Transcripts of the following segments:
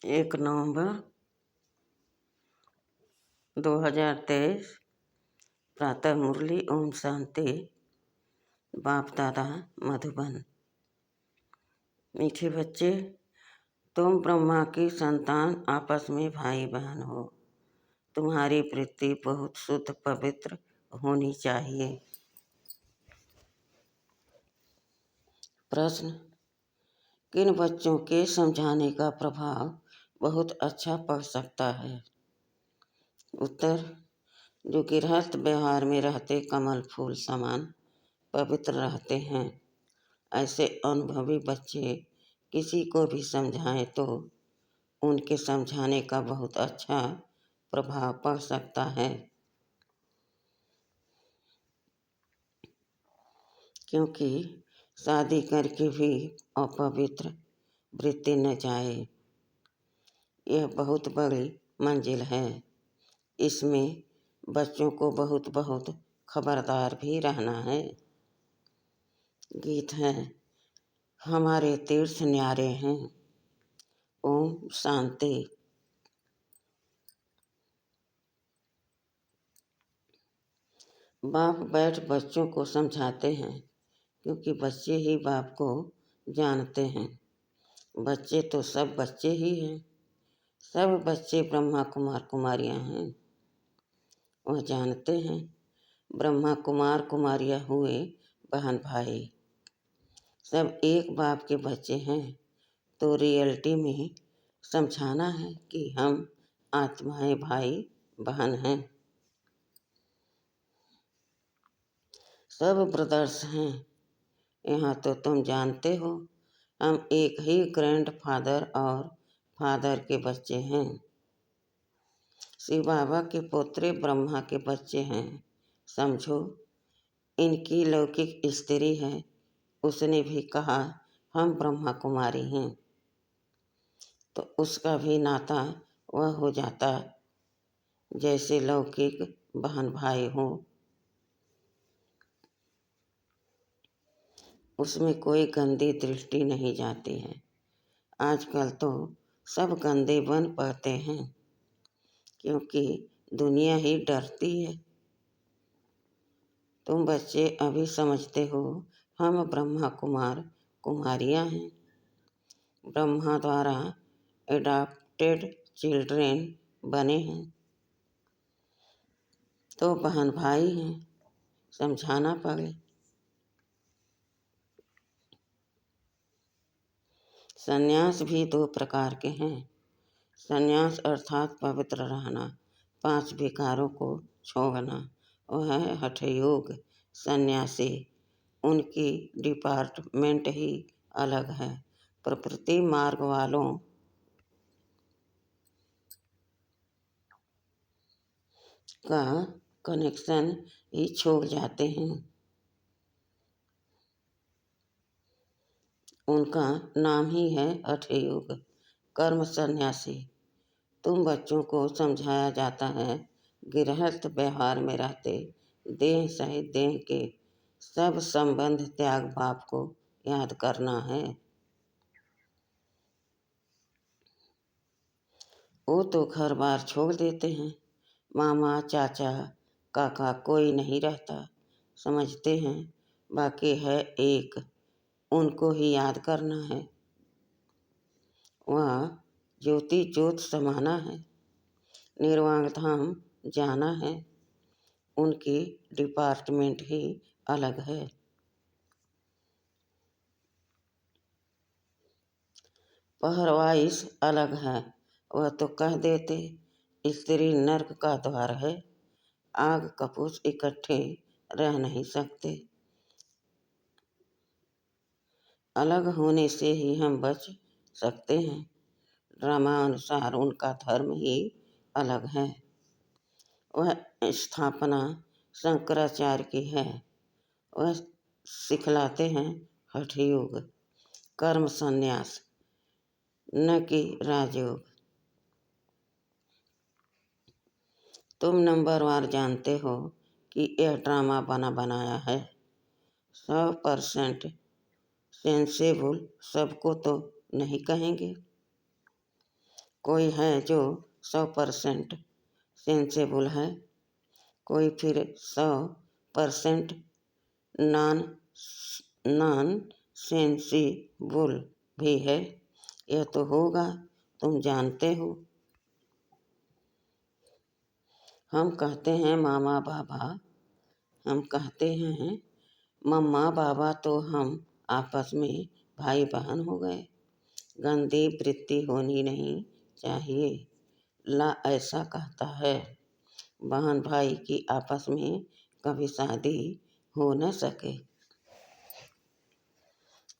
1 नवंबर 2023। प्रातः मुरली। ओम शांति। बाप दादा मधुबन। मीठे बच्चे, तुम ब्रह्मा की संतान आपस में भाई बहन हो। तुम्हारी वृत्ति बहुत शुद्ध पवित्र होनी चाहिए। प्रश्न: किन बच्चों के समझाने का प्रभाव बहुत अच्छा पड़ सकता है? उत्तर: जो गृहस्थ व्यवहार में रहते कमल फूल समान पवित्र रहते हैं, ऐसे अनुभवी बच्चे किसी को भी समझाएं तो उनके समझाने का बहुत अच्छा प्रभाव पड़ सकता है। क्योंकि शादी करके भी अपवित्र वृत्ति न जाए, यह बहुत बड़ी मंजिल है। इसमें बच्चों को बहुत बहुत खबरदार भी रहना है। गीत है: हमारे तीर्थ न्यारे हैं। ओम शांति। बाप बैठ बच्चों को समझाते हैं, क्योंकि बच्चे ही बाप को जानते हैं। बच्चे तो सब बच्चे ही हैं। सब बच्चे ब्रह्मा कुमार कुमारियां हैं। वह जानते हैं ब्रह्मा कुमार कुमारियां हुए बहन भाई, सब एक बाप के बच्चे हैं। तो रियलिटी में समझाना है कि हम आत्माएं भाई बहन हैं। सब ब्रदर्स हैं। यहाँ तो तुम जानते हो, हम एक ही ग्रैंड फादर और फादर के बच्चे हैं। शिव बाबा के पोते ब्रह्मा के बच्चे हैं। समझो, इनकी लौकिक स्त्री है, उसने भी कहा हम ब्रह्मा कुमारी हैं, तो उसका भी नाता वह हो जाता जैसे लौकिक बहन भाई हो। उसमें कोई गंदी दृष्टि नहीं जाती है। आजकल तो सब गंदे बन पड़ते हैं, क्योंकि दुनिया ही डरती है। तुम बच्चे अभी समझते हो हम ब्रह्मा कुमार कुमारियां हैं, ब्रह्मा द्वारा एडॉप्टेड चिल्ड्रेन बने हैं, तो बहन भाई हैं। समझाना पड़े। संन्यास भी 2 प्रकार के हैं। संन्यास अर्थात पवित्र रहना, 5 विकारों को छोड़ना, वह है हठ योग सन्यासी। उनकी डिपार्टमेंट ही अलग है। प्रकृति मार्ग वालों का कनेक्शन ही छोड़ जाते हैं। उनका नाम ही है हठ योग कर्म सन्यासी। तुम बच्चों को समझाया जाता है गृहस्थ व्यवहार में रहते देह सहित देह के सब संबंध त्याग बाप को याद करना है। वो तो घर बार छोड़ देते हैं, मामा चाचा काका कोई नहीं रहता, समझते हैं बाकी है एक, उनको ही याद करना है। वह ज्योति ज्योत समाना है, निर्वाण धाम जाना है। उनकी डिपार्टमेंट ही अलग है। पहरवाइश अलग है। वह तो कह देते स्त्री नर्क का द्वार है, आग कपूस इकट्ठे रह नहीं सकते। अलग होने से ही हम बच सकते हैं। ड्रामा अनुसार उनका धर्म ही अलग है। वह स्थापना शंकराचार्य की है। वह सिखलाते हैं हठ योग कर्म संन्यास, न कि राजयोग। तुम नंबरवार जानते हो कि यह ड्रामा बना बनाया है। 100% सेंसेबल सबको तो नहीं कहेंगे। कोई है जो 100% सेंसेबल है, कोई फिर 100% नॉन नॉन सेंसिबल भी है। यह तो होगा, तुम जानते हो। हम कहते हैं मामा बाबा, हम कहते हैं मम्मा बाबा, तो हम आपस में भाई बहन हो गए। गंदी वृत्ति होनी नहीं चाहिए। ला ऐसा कहता है, बहन भाई की आपस में कभी शादी हो न सके।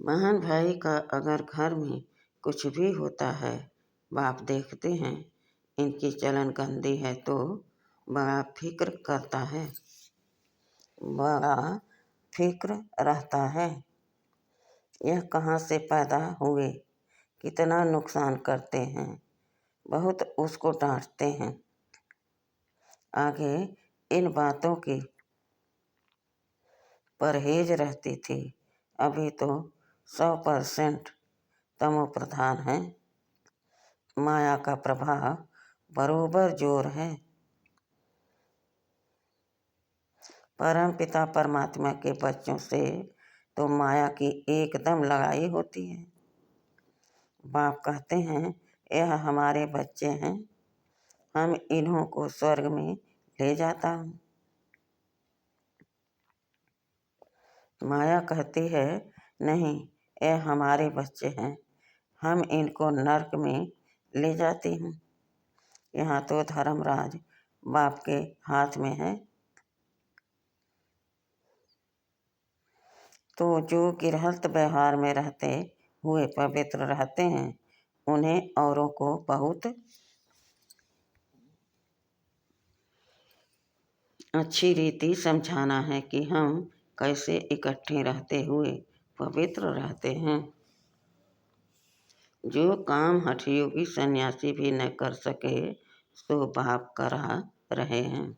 बहन भाई का अगर घर में कुछ भी होता है, बाप देखते हैं इनकी चलन गंदी है तो बड़ा फिक्र करता है, बड़ा फिक्र रहता है। यह कहाँ से पैदा हुए, कितना नुकसान करते हैं, बहुत उसको डांटते हैं। आगे इन बातों की परहेज रहती थी, अभी तो 100% तमोप्रधान है। माया का प्रभाव बरोबर जोर है। परम पिता परमात्मा के बच्चों से तो माया की एकदम लड़ाई होती है। बाप कहते हैं यह हमारे बच्चे हैं, हम इन्हों को स्वर्ग में ले जाता हूँ। माया कहती है नहीं, यह हमारे बच्चे हैं, हम इनको नरक में ले जाती हूँ। यहाँ तो धर्मराज बाप के हाथ में है। तो जो गृहस्थ व्यवहार में रहते हुए पवित्र रहते हैं, उन्हें औरों को बहुत अच्छी रीति समझाना है कि हम कैसे इकट्ठे रहते हुए पवित्र रहते हैं। जो काम हठयोगी सन्यासी भी न कर सके, सो बाप करा रहे हैं।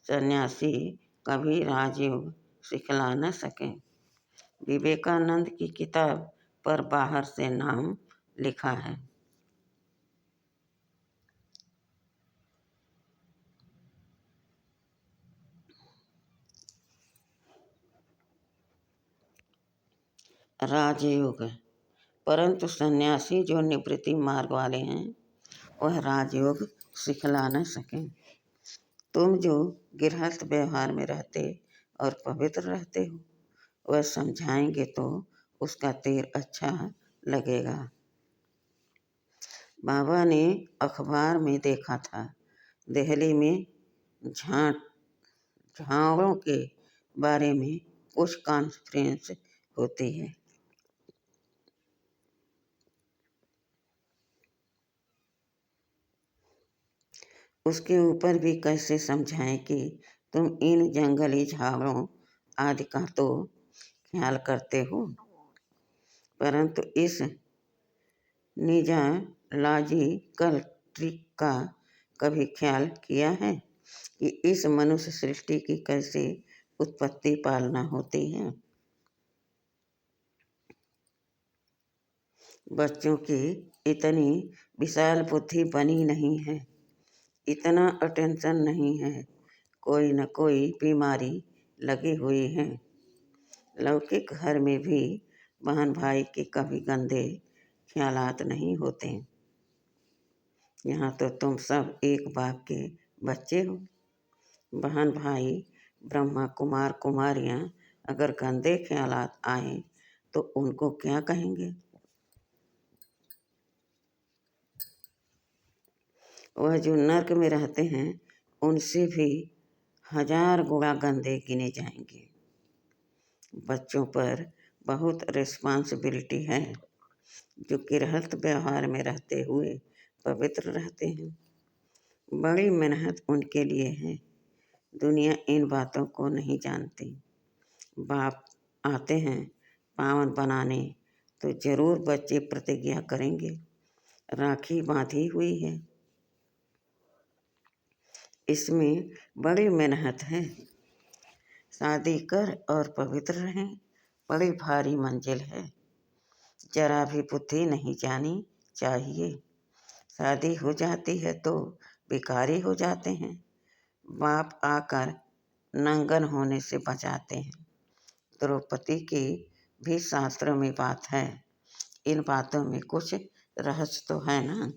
सन्यासी कभी राजयोग सिखला न सके। विवेकानंद की किताब पर बाहर से नाम लिखा है। राजयोग, परंतु सन्यासी जो निवृत्ति मार्ग वाले हैं, वह राजयोग सिखला न सकें। तुम जो गृहस्थ व्यवहार में रहते और पवित्र रहते हो, वह समझाएंगे तो उसका तीर अच्छा लगेगा। बाबा ने अखबार में देखा था, दिल्ली में झाड़ों के बारे में कुछ कॉन्फ्रेंस होती है। उसके ऊपर भी कैसे समझाएं कि तुम इन जंगली झाड़ों आदि का तो ख्याल करते हो, परंतु इस निजालॉजिकल ट्रिक का कभी ख्याल किया है कि इस मनुष्य सृष्टि की कैसे उत्पत्ति पालना होती है। बच्चों की इतनी विशाल बुद्धि बनी नहीं है, इतना अटेंशन नहीं है, कोई न कोई बीमारी लगी हुई है। लौकिक घर में भी बहन भाई के कभी गंदे ख्यालात नहीं होते। यहाँ तो तुम सब एक बाप के बच्चे हो। बहन भाई, ब्रह्मा कुमार कुमारियाँ अगर गंदे ख्यालात आए तो उनको क्या कहेंगे। वह जो नर्क में रहते हैं, उनसे भी 1000 गुणा गंदे गिने जाएंगे। बच्चों पर बहुत रिस्पॉन्सिबिलिटी है, जो गृहस्थ व्यवहार में रहते हुए पवित्र रहते हैं। बड़ी मेहनत उनके लिए है, दुनिया इन बातों को नहीं जानती। बाप आते हैं पावन बनाने, तो जरूर बच्चे प्रतिज्ञा करेंगे। राखी बांधी हुई है, इसमें बड़ी मेहनत है। शादी कर और पवित्र रहें, बड़ी भारी मंजिल है, जरा भी बुद्धि नहीं जानी चाहिए। शादी हो जाती है तो भिखारी हो जाते हैं। बाप आकर नंगन होने से बचाते हैं। द्रौपदी की भी शास्त्रों में बात है। इन बातों में कुछ रहस्य तो है ना।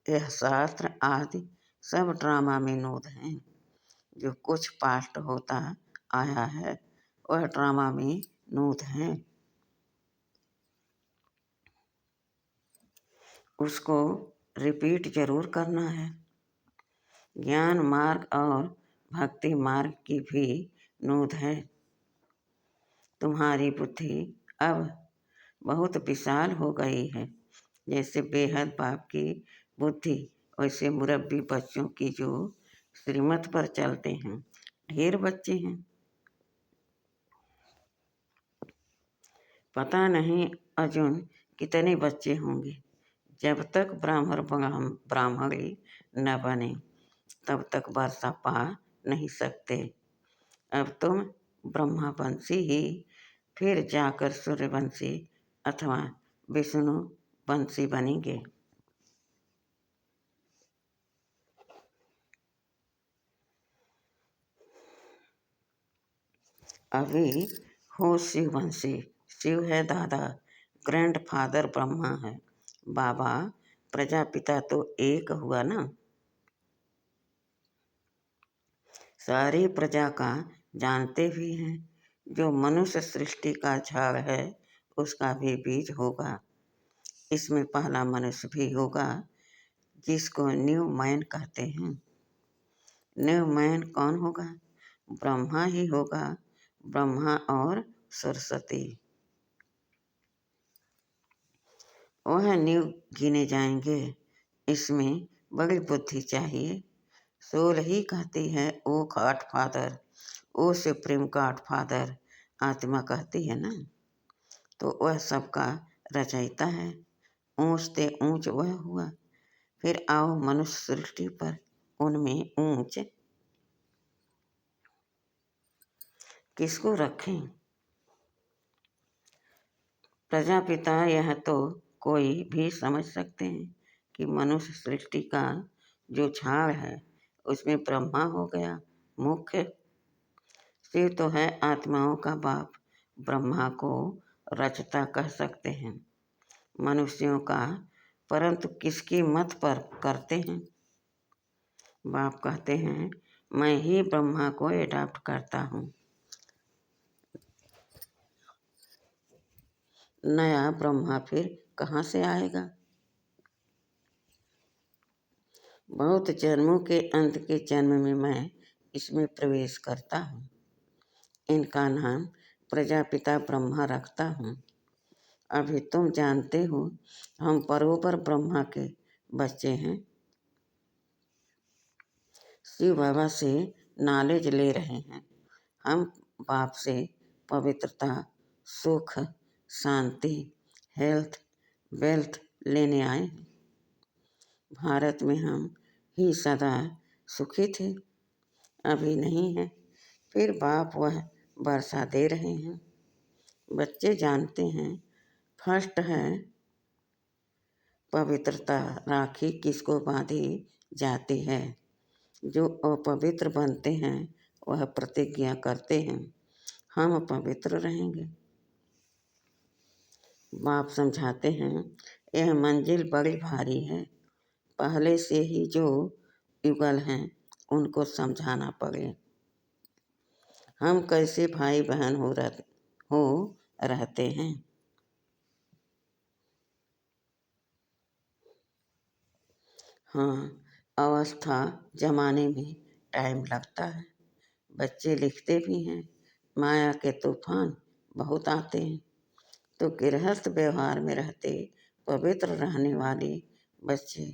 यह शास्त्र आदि सब ड्रामा में नोद हैं। जो कुछ पास्ट होता आया है वह ड्रामा में नोद है। उसको रिपीट जरूर करना है। ज्ञान मार्ग और भक्ति मार्ग की भी नोद है। तुम्हारी बुद्धि अब बहुत विशाल हो गई है। जैसे बेहद बाप की बुद्धि वैसे मुरब्बी बच्चों की जो श्रीमत पर चलते हैं। ढेर बच्चे हैं। पता नहीं अर्जुन कितने बच्चे होंगे। जब तक ब्राह्मणी न बने तब तक वर्षा पा नहीं सकते। अब तुम ब्रह्मवंशी ही फिर जाकर सूर्यवंशी अथवा विष्णु वंशी बनेंगे। अभी हो शिववंशी। शिव है दादा, ग्रैंडफादर ब्रह्मा है, बाबा प्रजापिता तो एक हुआ ना। सारी प्रजा का जानते भी हैं। जो मनुष्य सृष्टि का झाड़ है उसका भी बीज होगा। इसमें पहला मनुष्य भी होगा जिसको न्यू मैन कहते हैं। न्यू मैन कौन होगा? ब्रह्मा ही होगा। ब्रह्मा और सरस्वती वह न्यू गिने जाएंगे। इसमें बड़ी बुद्धि चाहिए। सोल ही कहती है ओ गॉड फादर, ओ सुप्रीम गॉड फादर आत्मा कहती है ना। तो वह सबका रचयिता है। ऊंच ते ऊंच वह हुआ। फिर आओ मनुष्य सृष्टि पर, उनमें ऊंच किसको रखें? प्रजापिता यह तो कोई भी समझ सकते हैं कि मनुष्य सृष्टि का जो झाड़ है उसमें ब्रह्मा हो गया मुख्य। शिव तो है आत्माओं का बाप। ब्रह्मा को रचता कह सकते हैं मनुष्यों का, परंतु किसकी मत पर करते हैं? बाप कहते हैं मैं ही ब्रह्मा को एडॉप्ट करता हूँ। नया ब्रह्मा फिर कहाँ से आएगा? बहुत जन्मों के अंत के जन्म में मैं इसमें प्रवेश करता हूँ। इनका नाम प्रजापिता ब्रह्मा रखता हूँ। अभी तुम जानते हो हम बरोबर ब्रह्मा के बच्चे हैं। शिव बाबा से नॉलेज ले रहे हैं। हम बाप से पवित्रता, सुख, शांति, हेल्थ, वेल्थ लेने आए हैं। भारत में हम ही सदा सुखी थे, अभी नहीं है। फिर बाप वह वर्षा दे रहे हैं। बच्चे जानते हैं फर्स्ट है पवित्रता। राखी किसको बांधी जाती है? जो अपवित्र बनते हैं वह प्रतिज्ञा करते हैं हम पवित्र रहेंगे। बाप समझाते हैं यह मंजिल बड़ी भारी है। पहले से ही जो युगल हैं उनको समझाना पड़े। हम कैसे भाई बहन हो रहते हैं। हाँ, अवस्था जमाने में टाइम लगता है। बच्चे लिखते भी हैं माया के तूफान बहुत आते हैं। तो गृहस्थ व्यवहार में रहते पवित्र रहने वाले बच्चे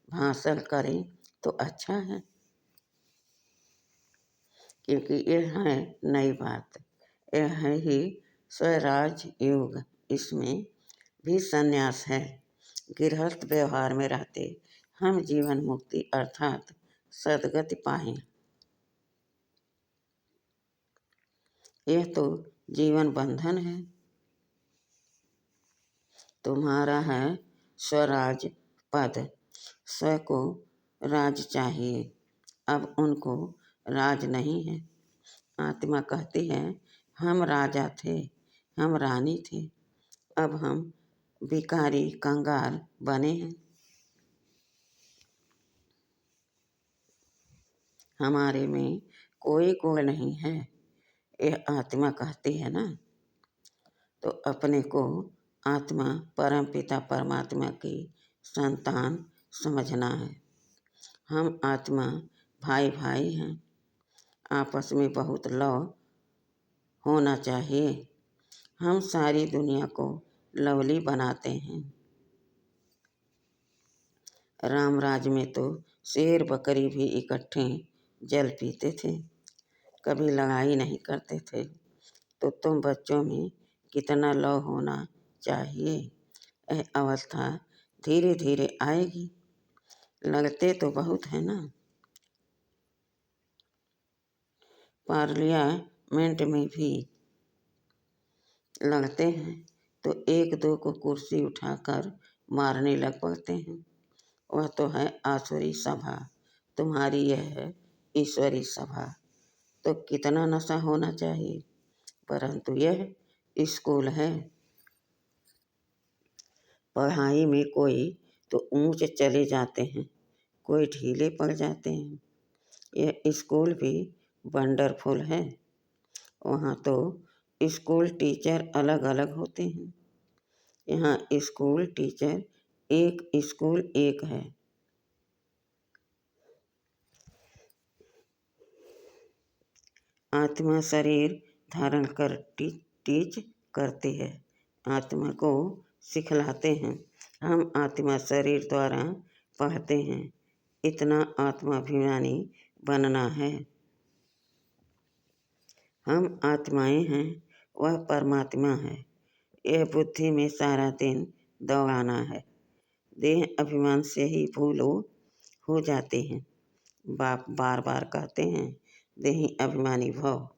भाषण करें तो अच्छा है। क्योंकि यह है नई बात। यह है ही स्वराज युग। इसमें भी संन्यास है। गृहस्थ व्यवहार में रहते हम जीवन मुक्ति अर्थात सदगति पाएं। यह तो जीवन बंधन है। तुम्हारा है स्वराज पद। स्व को राज चाहिए, अब उनको राज नहीं है। आत्मा कहती है, हम राजा थे, हम रानी थे, अब हम भिखारी कंगाल बने हैं। हमारे में कोई गुण नहीं है, यह आत्मा कहती है ना। तो अपने को आत्मा परमपिता परमात्मा की संतान समझना है। हम आत्मा भाई भाई हैं, आपस में बहुत लव होना चाहिए। हम सारी दुनिया को लवली बनाते हैं। राम राज में तो शेर बकरी भी इकट्ठे जल पीते थे, कभी लड़ाई नहीं करते थे। तो तुम बच्चों में कितना लव होना चाहिए। यह अवस्था धीरे धीरे आएगी। लड़ते तो बहुत है ना, पार्लियामेंट में भी लड़ते हैं तो एक दो को कुर्सी उठाकर मारने लग पड़ते हैं। वह तो है आसुरी सभा, तुम्हारी यह है ईश्वरी सभा। तो कितना नशा होना चाहिए। परंतु यह स्कूल है। पढ़ाई में कोई तो ऊंच चले जाते हैं, कोई ढीले पड़ जाते हैं। यह स्कूल भी वंडरफुल है। वहाँ तो स्कूल टीचर अलग अलग होते हैं, यहाँ स्कूल टीचर एक स्कूल एक है। आत्मा शरीर धारण कर टीच करती है, आत्मा को सिखलाते हैं। हम आत्मा शरीर द्वारा पढ़ते हैं। इतना आत्माभिमानी बनना है। हम आत्माएं हैं, वह परमात्मा है। यह बुद्धि में सारा दिन दौड़ाना है। देह अभिमान से ही भूल हो जाते हैं। बाप बार बार कहते हैं, देही अभिमानी भव।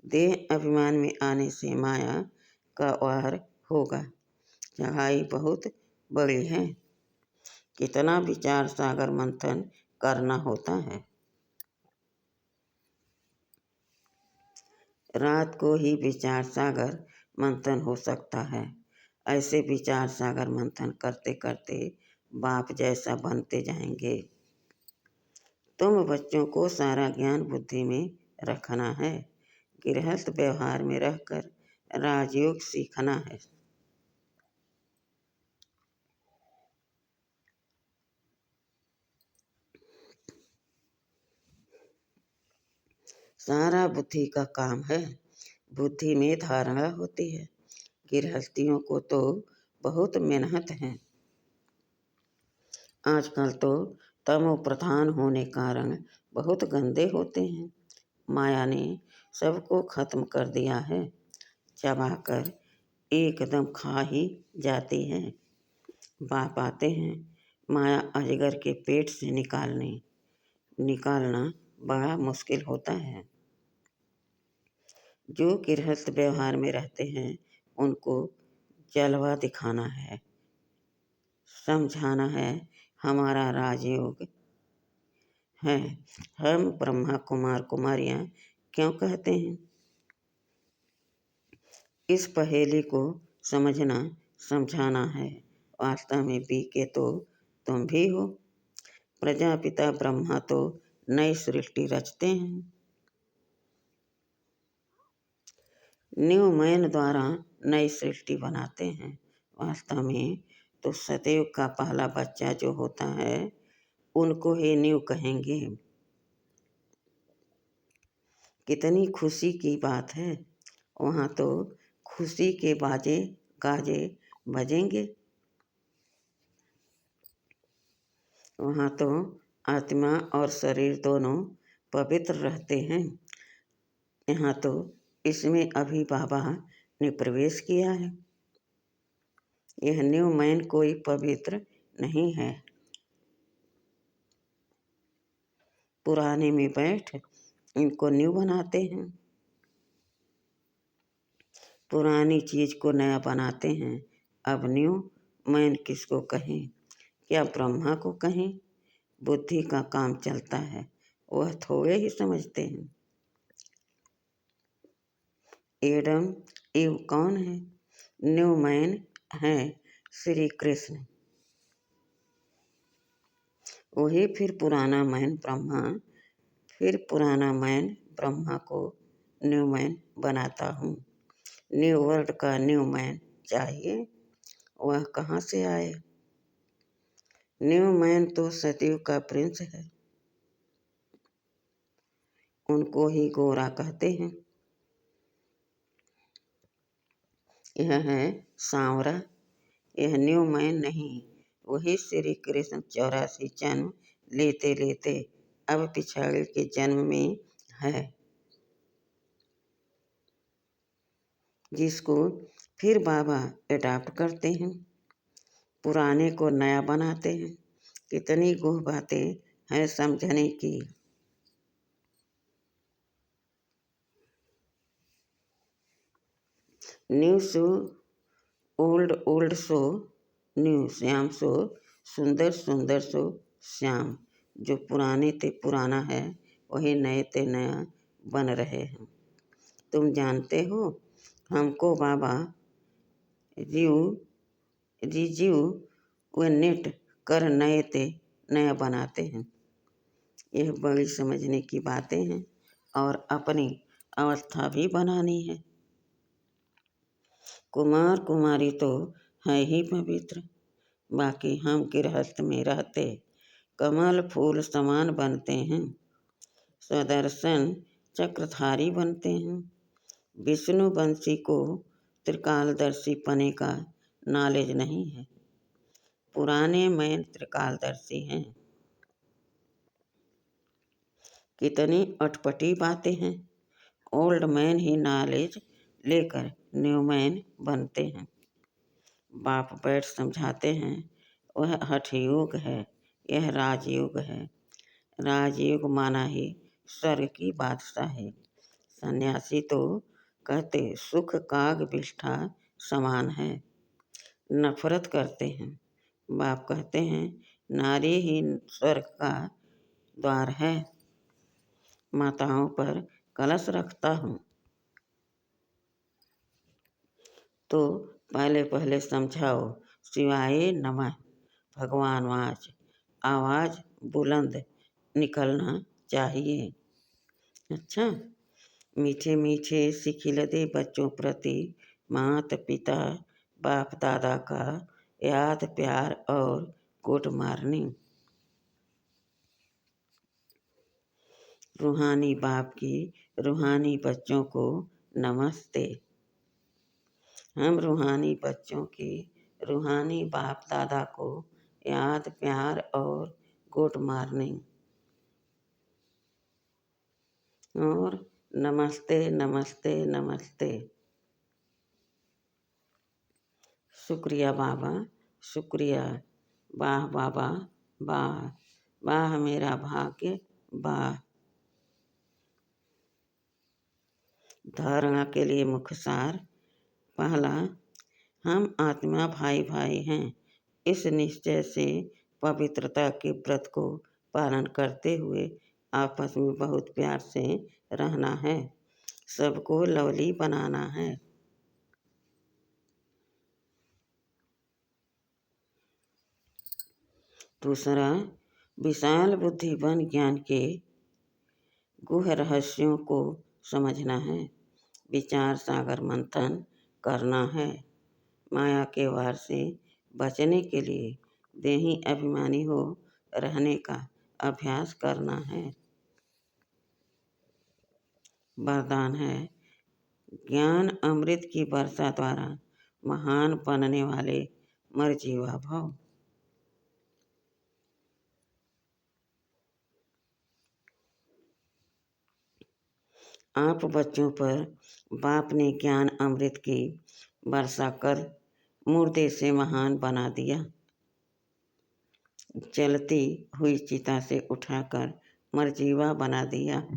देह अभिमान में आने से माया का वार होगा। चढ़ाई बहुत बड़ी है। कितना विचार सागर मंथन करना होता है। रात को ही विचार सागर मंथन हो सकता है। ऐसे विचार सागर मंथन करते करते बाप जैसा बनते जाएंगे। तुम बच्चों को सारा ज्ञान बुद्धि में रखना है। गृहस्थ व्यवहार में रहकर राजयोग सीखना है। सारा बुद्धि का काम है। बुद्धि में धारणा होती है। गृहस्थियों को तो बहुत मेहनत है। आजकल तो तमो प्रधान होने कारण बहुत गंदे होते हैं। माया ने सबको खत्म कर दिया है। चबाकर एकदम खा ही जाती है। बाप आते हैं माया अजगर के पेट से निकालना बड़ा मुश्किल होता है। जो गृहस्थ व्यवहार में रहते हैं उनको जलवा दिखाना है, समझाना है हमारा राजयोग है। हम ब्रह्मा कुमार कुमारियाँ क्यों कहते हैं। इस पहेली को समझना समझाना है। वास्तव में पी के तो तुम भी हो। प्रजापिता ब्रह्मा तो नई सृष्टि रचते हैं। न्यू मैन द्वारा नई सृष्टि बनाते हैं। वास्तव में तो सदैव का पहला बच्चा जो होता है उनको ही न्यू कहेंगे। कितनी खुशी की बात है। वहाँ तो खुशी के बाजे गाजे बजेंगे। वहाँ तो आत्मा और शरीर दोनों पवित्र रहते हैं। यहाँ तो इसमें अभी बाबा ने प्रवेश किया है। यह न्यू मैन कोई पवित्र नहीं है। पुराने में बैठ इनको न्यू बनाते हैं। पुरानी चीज को नया बनाते हैं। अब न्यू मैन किसको कहें। क्या ब्रह्मा को कहीं बुद्धि का काम चलता है? वह थोड़े ही समझते हैं। एडम ईव कौन है? न्यू मैन है श्री कृष्ण। वही फिर पुराना मैन ब्रह्मा, फिर पुराना मैन ब्रह्मा को न्यू मैन बनाता हूँ। न्यू वर्ल्ड का न्यू मैन चाहिए, वह कहाँ से आए? न्यू मैन तो सतयुग का प्रिंस है, उनको ही गोरा कहते हैं। यह है सांवरा, यह न्यू मैन नहीं, वही श्री कृष्ण 84 जन्म लेते लेते अब पिछाड़ी के जन्म में है, जिसको फिर बाबा अडॉप्ट करते हैं, पुराने को नया बनाते हैं। कितनी गुह बातें हैं समझने की। New so old, old so new, Shyam so सुंदर, सुंदर सो श्याम। जो पुराने ते पुराना है, वही नए ते नया बन रहे हैं। तुम जानते हो, हमको बाबा जीव व नेट कर नए ते नया बनाते हैं। यह बड़ी समझने की बातें हैं और अपनी अवस्था भी बनानी है। कुमार कुमारी तो है ही पवित्र, बाकी हम गृहस्थ में रहते कमल फूल समान बनते हैं, स्वदर्शन चक्रधारी बनते हैं। विष्णु वंशी को त्रिकालदर्शी पने का नॉलेज नहीं है, पुराने मैन त्रिकालदर्शी हैं। कितनी अटपटी बातें हैं। ओल्ड मैन ही नॉलेज लेकर न्यू मैन बनते हैं। बाप बैठ समझाते हैं, वह हठयोग है, यह राजयोग है। राजयोग माना ही स्वर्ग की बादशाह है। सन्यासी तो कहते सुख काग विष्ठा समान है, नफरत करते हैं। बाप कहते हैं नारी ही स्वर्ग का द्वार है। माताओं पर कलश रखता हूँ, तो पहले पहले समझाओ शिवाय नमः भगवान वाच, आवाज बुलंद निकलना चाहिए। अच्छा, मीठे मीठे सिखिल दे बच्चों प्रति मात पिता बाप दादा का याद प्यार और गुड मॉर्निंग। रूहानी बाप की रूहानी बच्चों को नमस्ते। हम रूहानी बच्चों की रूहानी बाप दादा को याद प्यार और गुड मॉर्निंग और नमस्ते नमस्ते नमस्ते। शुक्रिया बाबा, शुक्रिया। वाह बाबा, वाह वाह मेरा भाग्य, वाह। धारणा के लिए मुख्य सार। पहला, हम आत्मा भाई भाई हैं। इस निश्चय से पवित्रता के व्रत को पालन करते हुए आपस में बहुत प्यार से रहना है, सबको लवली बनाना है। दूसरा, विशाल बुद्धिवन ज्ञान के गुह रहस्यों को समझना है, विचार सागर मंथन करना है, माया के वार से बचने के लिए देही अभिमानी हो रहने का अभ्यास करना है। वरदान है, ज्ञान अमृत की वर्षा द्वारा महान बनने वाले मरजीवा भव। आप बच्चों पर बाप ने ज्ञान अमृत की वर्षा कर मुर्दे से महान बना दिया, जलती हुई चिता से उठाकर मरजीवा बना दिया।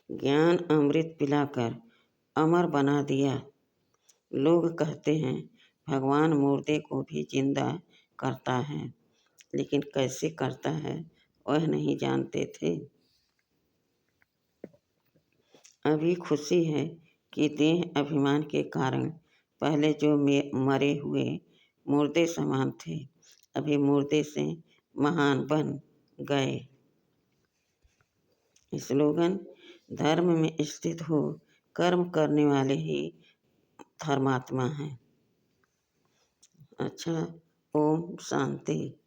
ज्ञान अमृत पिलाकर अमर बना दिया, लोग कहते हैं भगवान मुर्दे को भी जिंदा करता है, लेकिन कैसे करता है वह नहीं जानते थे। अभी खुशी है कि देह अभिमान के कारण पहले जो मरे हुए मुर्दे समान थे, अभी मुर्दे से महान बन गए। स्लोगन: धर्म में स्थित हो कर्म करने वाले ही धर्मात्मा हैं। अच्छा, ओम शांति।